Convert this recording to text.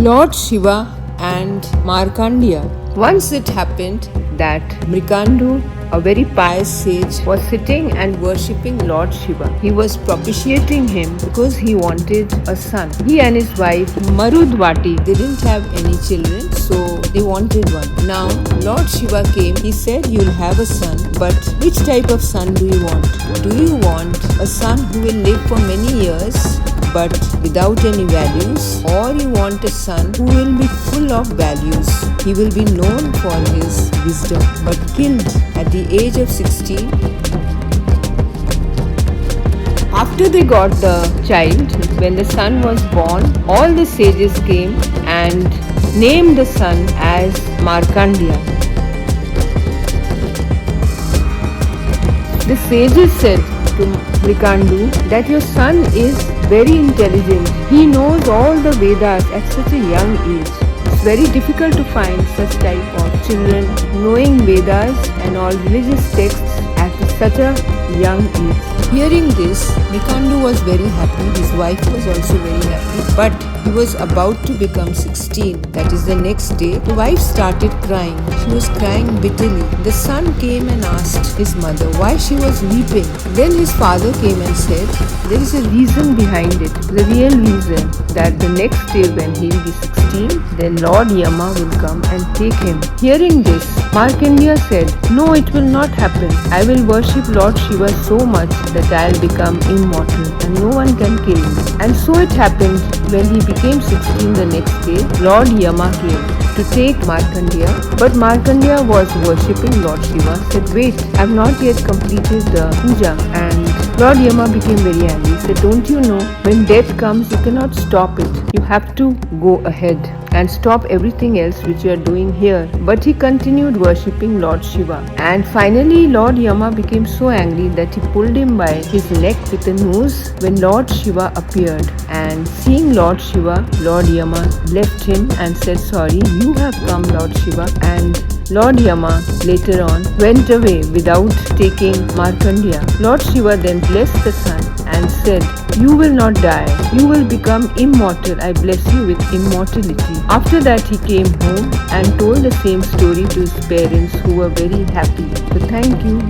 Lord Shiva and Markandeya. Once it happened that Mrikandu, a very pious sage, was sitting and worshipping Lord Shiva. He was propitiating him because he wanted a son. He and his wife Marudvati didn't have any children, so they wanted one. Now Lord Shiva came. He said, "You'll have a son, but which type of son do you want? Do you want a son who will live for many years but without any values, or you want a son who will be full of values? He will be known for his wisdom, but killed at the age of 16. After they got the child, when the son was born, all the sages came and named the son as Markandeya. The sages said to Mrikandu that your son is very intelligent. He knows all the Vedas at such a young age. It's very difficult to find such type of children knowing Vedas and all religious texts at such a young age. Hearing this, Mrikandu was very happy. His wife was also very happy. But he was about to become 16. That is the next day. The wife started crying. She was crying bitterly. The son came and asked his mother why she was weeping. Then his father came and said, there is a reason behind it. The real reason that the next day when he will be 16, then Lord Yama will come and take him. Hearing this, Markandeya said, no, it will not happen. I will worship Lord Shiva so much that I will become immortal and no one can kill me. And so it happened. When he became 16 the next day, Lord Yama came to take Markandeya. But Markandeya was worshipping Lord Shiva, said, wait, I have not yet completed the puja. And Lord Yama became very angry. He said, don't you know, when death comes, you cannot stop it. You have to go ahead and stop everything else which you are doing here. But he continued worshipping Lord Shiva. And finally Lord Yama became so angry that he pulled him by his neck with a noose when Lord Shiva appeared. And seeing Lord Shiva, Lord Yama left him and said, sorry, you have come, Lord Shiva. And Lord Yama later on went away without taking Markandeya. Lord Shiva then blessed the son and said, you will not die. You will become immortal. I bless you with immortality. After that he came home and told the same story to his parents, who were very happy. So thank you.